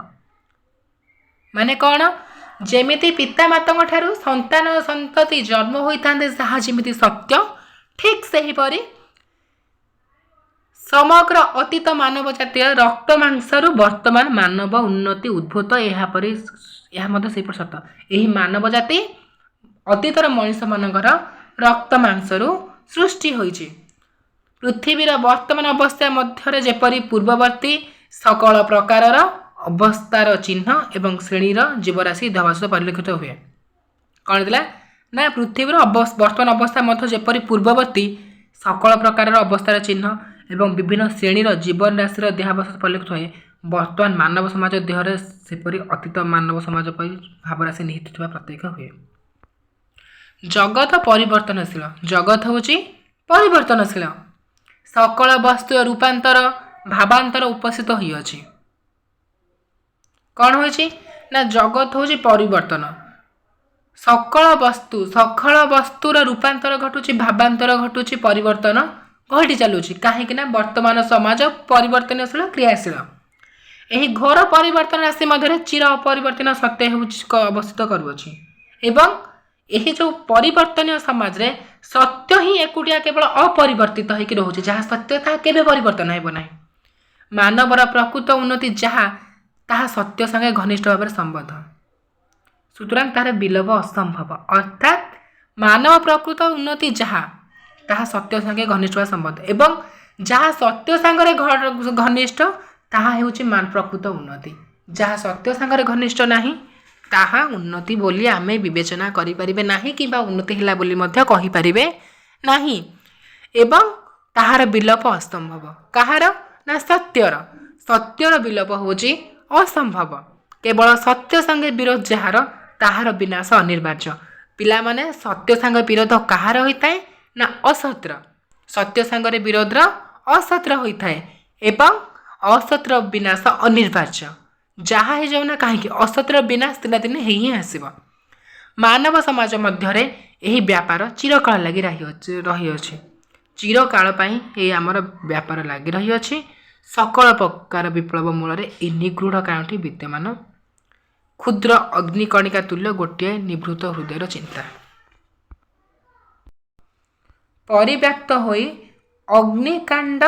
Speaker 1: ମାନେ କ'ଣ? ଯେମିତି ପିତାମାତାଙ୍କ ଠାରୁ ସନ୍ତାନ ସନ୍ତତି ଜନ୍ମ ହୋଇଥାନ୍ତେ ଯାହା ଯେମିତି ସତ୍ୟ ଠିକ୍ ସେହିପରି ସମଗ୍ର ଅତୀତ ମାନବ ଜାତୀୟ ରକ୍ତ ମାଂସରୁ ବର୍ତ୍ତମାନ ମାନବ ଉନ୍ନତି ଉଦ୍ଭୂତ। ଏହା ମଧ୍ୟ ସେହିପରି ସତ। ଏହି ମାନବ ଜାତି ଅତୀତର ମଣିଷମାନଙ୍କର ରକ୍ତ ମାଂସରୁ ସୃଷ୍ଟି ହୋଇଛି। ପୃଥିବୀର ବର୍ତ୍ତମାନ ଅବସ୍ଥା ମଧ୍ୟରେ ଯେପରି ପୂର୍ବବର୍ତ୍ତୀ ସକଳ ପ୍ରକାରର ଅବସ୍ଥାର ଚିହ୍ନ ଏବଂ ଶ୍ରେଣୀର ଜୀବରାଶି ଦେହବାସ ପରିଲକ୍ଷିତ ହୁଏ। କ'ଣ ଥିଲା ନା ପୃଥିବୀର ବର୍ତ୍ତମାନ ଅବସ୍ଥା ମଧ୍ୟ ଯେପରି ପୂର୍ବବର୍ତ୍ତୀ ସକଳ ପ୍ରକାରର ଅବସ୍ଥାର ଚିହ୍ନ ଏବଂ ବିଭିନ୍ନ ଶ୍ରେଣୀର ଜୀବନ ରାଶିର ଦେହାବଶ ପରିଲକ୍ଷିତ ହୁଏ। ବର୍ତ୍ତମାନ ମାନବ ସମାଜ ଦେହରେ ସେପରି ଅତୀତ ମାନବ ସମାଜ ପରି ଭାବରାଶି ନିହିତ ଥିବା ପ୍ରତ୍ୟକ୍ଷ ହୁଏ। ଜଗତ ପରିବର୍ତ୍ତନଶୀଳ। ଜଗତ ହେଉଛି ପରିବର୍ତ୍ତନଶୀଳ। ସକଳ ବସ୍ତୁର ରୂପାନ୍ତର ଭାବାନ୍ତର ଉପସ୍ଥିତ ହୋଇଅଛି। କ'ଣ ହୋଇଛି ନା ଜଗତ ହେଉଛି ପରିବର୍ତ୍ତନ। ସକଳ ବସ୍ତୁର ରୂପାନ୍ତର ଘଟୁଛି ଭାବାନ୍ତର ଘଟୁଛି ପରିବର୍ତ୍ତନ ଘଟି ଚାଲୁଛି। କାହିଁକି ନା ବର୍ତ୍ତମାନ ସମାଜ ପରିବର୍ତ୍ତନଶୀଳ କ୍ରିୟାଶୀଳ। ଏହି ଘୋର ପରିବର୍ତ୍ତନ ରାଶି ମଧ୍ୟରେ ଚିର ଅପରିବର୍ତ୍ତନ ସତ୍ୟ ହେଉଛି ଅବସ୍ଥିତ କରୁଅଛି ଏବଂ ଏହି ଯେଉଁ ପରିବର୍ତ୍ତନୀୟ ସମାଜରେ ସତ୍ୟ ହିଁ ଏକୁଟିଆ କେବଳ ଅପରିବର୍ତ୍ତିତ ହୋଇକି ରହୁଛି। ଯାହା ସତ୍ୟ ତାହା କେବେ ପରିବର୍ତ୍ତନ ହେବ ନାହିଁ। ମାନବର ପ୍ରକୃତ ଉନ୍ନତି ଯାହା ତାହା ସତ୍ୟ ସାଙ୍ଗେ ଘନିଷ୍ଠ ଭାବରେ ସମ୍ବଦ୍ଧ। ସୁତରାଂ ତାହାର ବିଲୋପ ଅସମ୍ଭବ। ଅର୍ଥାତ୍ ମାନବ ପ୍ରକୃତ ଉନ୍ନତି ଯାହା ତାହା ସତ୍ୟ ସାଙ୍ଗେ ଘନିଷ୍ଠ ଭାବେ ସମ୍ବଦ୍ଧ ଏବଂ ଯାହା ସତ୍ୟ ସାଙ୍ଗରେ ଘନିଷ୍ଠ ତାହା ହେଉଛି ପ୍ରକୃତ ଉନ୍ନତି। जहाँ सत्य सांगरे घनिष्ठ नाही ताहा उन्नति बोली आमे विवेचना करिपारिबे नाही किंबा उन्नति हिला बोली मध्य कहि पारिबे नाही एवं ताहार विलोप असंभव कहार ना सत्यर विलोप होची असंभव केवल सत्य संगे विरोध जହାର ताहार विनाश अनिर्वार्य पिला माने सत्य संग विरोध कहार होइताय ना असत्र सत्य संगरे विरोध असत्र होइताय एवं असत्र विनाश अनिर्वार्य जहाँ हो जाऊ ना कहीं असत्र विनाश दिन दिन ही आसब मानव समाज मध्य व्यापार चिरकाल लगी रही चिरकाल ये आमर व्यापार लगी रही सकल प्रकार विप्लव मूल निगृढ़ कारणटी विद्यमान क्षुद्र अग्निकणिका तुल्य गोटे निवृत्त हृदय चिंता परिव्याप्त होई अग्निकांड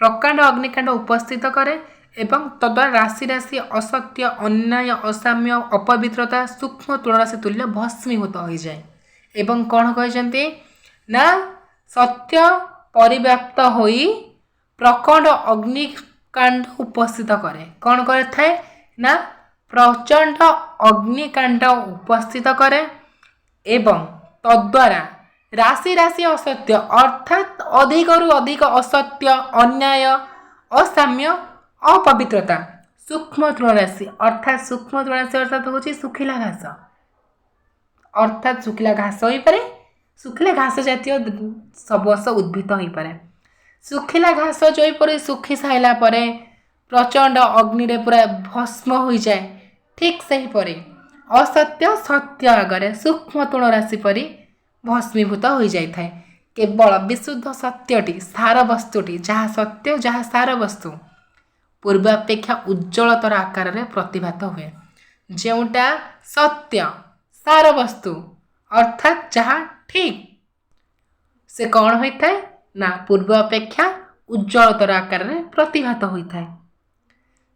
Speaker 1: प्रकांड अग्निकांड उपस्थित करे एवं तद्वारा राशि राशि असत्य अन्याय असाम्य अपवित्रता सूक्ष्म तुलराशि तुल्य भस्मीभूत हो जाए एवं कौन कहते ना सत्य परिव्याप्त होई प्रकांड अग्निकांड उपस्थित करे कौन करे ना प्रचंड अग्निकांड उपस्थित करे एवं तद्वारा राशि राशि असत्य अर्थात अधिक रु अधिक असत्य अन्याय असाम्य अपवित्रता सूक्ष्म तृणराशि अर्थात सूक्ष्म तृणराशि अर्थात हूँ सुखिला घास अर्थात सुखिला घास हो पारे सुखिला घास जातीय सब वर्ष उद्भित हो पारे सुखिला घास जोपर सुखी साइला परे प्रचंड अग्नि रे पूरा भस्म हो जाए ठीक सही परे असत्य सत्य आगे सूक्ष्म तृणराशि परी भस्मीभूत हो जाए केवल विशुद्ध सत्यटी सार वस्तुटी जहाँ सत्य जहाँ सार वस्तु पूर्वापेक्षा उज्ज्वलतर आकार में प्रतिभात हुए जोटा सत्य सार वस्तु अर्थात जहाँ ठीक से कौन होता है ना पूर्व अपेक्षा उज्ज्वलतर आकार में प्रतिभात होता है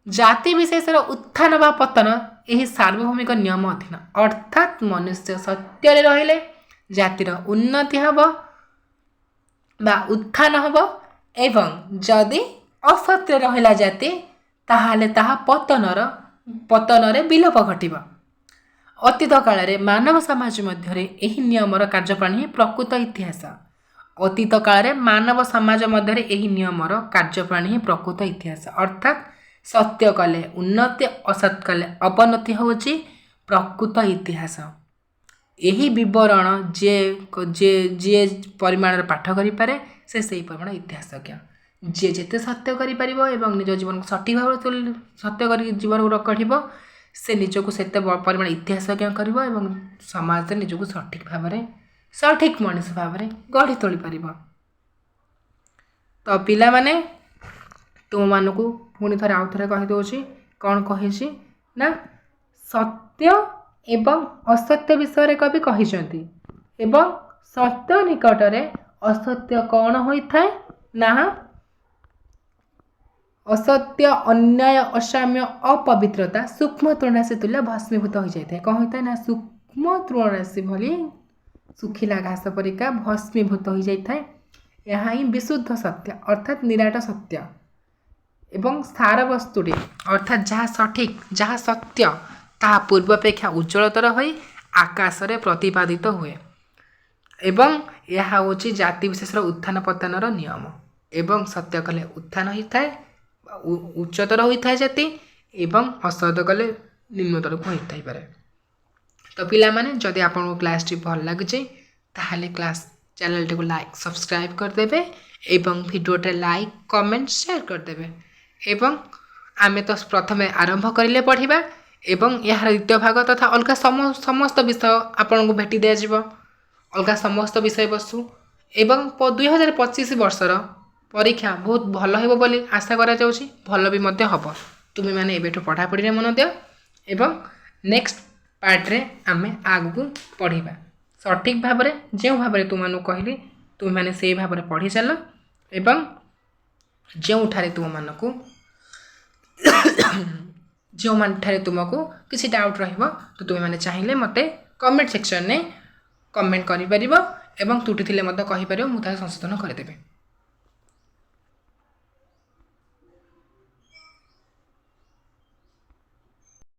Speaker 1: जाति विशेषर उत्थान व पतन यही सार्वभौमिक नियम अधीन अर्थात मनुष्य सत्य रहिले जातिर उन्नति हब बा उत्थान हब एवं जदि असत्य रहिला जाति ताहाले ताहा पतनरे विलोप घटिब अतीत काल में मानव समाज मध्य एही नियमर कार्यप्रणाली प्रकृत इतिहास अतीत काल में मानव समाज मध्य एही नियमर कार्यप्रणाली प्रकृत इतिहास अर्थात सत्य कले उन्नति असत कले अवनति होची प्रकृत इतिहास यही विवरण जे जे जे परिमाण पाठ करि पारे से सही परिमाण इतिहासज्ञ जे जेते सत्य करि परिबो एवं निज जीवन को सठिक भाव सत्य करि जीवन को रखिबो से निजको सेते परिमाण इतिहासज्ञ करिबो एवं समाज रे निजको सठिक भाव रे सठिक मनुष्य भाव रे गढ़ी तोली परिबो तो पिला माने तुम मानकु पुणी थरे आउ थरे कहि दोछि कोन कहिछि ना सत्य एवं असत्य विषय रे कवि कहिसंती एवं सत्य निकटरे असत्य कौन होइथाय ना असत्य अन्याय असाम्य अपवित्रता सूक्ष्म तृणराशि तुल्य भस्मीभूत हो जाए कौन होता है ना सूक्ष्म तृणराशि भली सुखिला घास परिका भस्मीभूत हो जाए यहाँ ही विशुद्ध सत्य अर्थात निराट सत्य एवं सार वस्तुटी अर्थात जहाँ सठिक जहाँ सत्य ताहा पूर्वापेक्षा उज्ज्वलतर हो आकाश रे प्रतिपादित हुए एवं यह हूँ जाति विशेषर उत्थान पतनर नियम एवं सत्य कले उत्थान होता है उच्चतर होता है जाति एवं असत्य कले निम्नतर को होता पारे तो पिला माने जदि आपन क्लास टी भल लगे ताहले क्लास चैनल टी को लाइक सब्सक्राइब करदेवे एवं वीडियो टे लाइक कमेंट शेयर करदेवे एवं आमे तो प्रथम आरंभ करिले पढ़िबा एवं यार द्वितीय भाग तथा अलग समस्त विषय आपन को भेटी दिया जिवो अलग समस्त विषय वस्तु एवं 2025 वर्षर परीक्षा बहुत भल हेबो बोली आशा करा जाउछि भल भी मध्य हबो तुमे माने एबेठो पढ़ा पढ़ी रे मन दियो एवं नेक्स्ट पार्ट रे आमे आगु पढ़िबा सठिक भाव रे जे भाव रे तुमानु कहली तुमे माने से भाव रे पढ़ी चलो एवं जे ठारे तुम मानकु जो ठारे तुमको किसी डाउट रहिबो तो तुमे माने चाहिए मते कमेंट सेक्शन ने कमेंट करि परिबो एवं त्रुटि थिले मते कहि परिबो मु ता संशोधन करि देबे।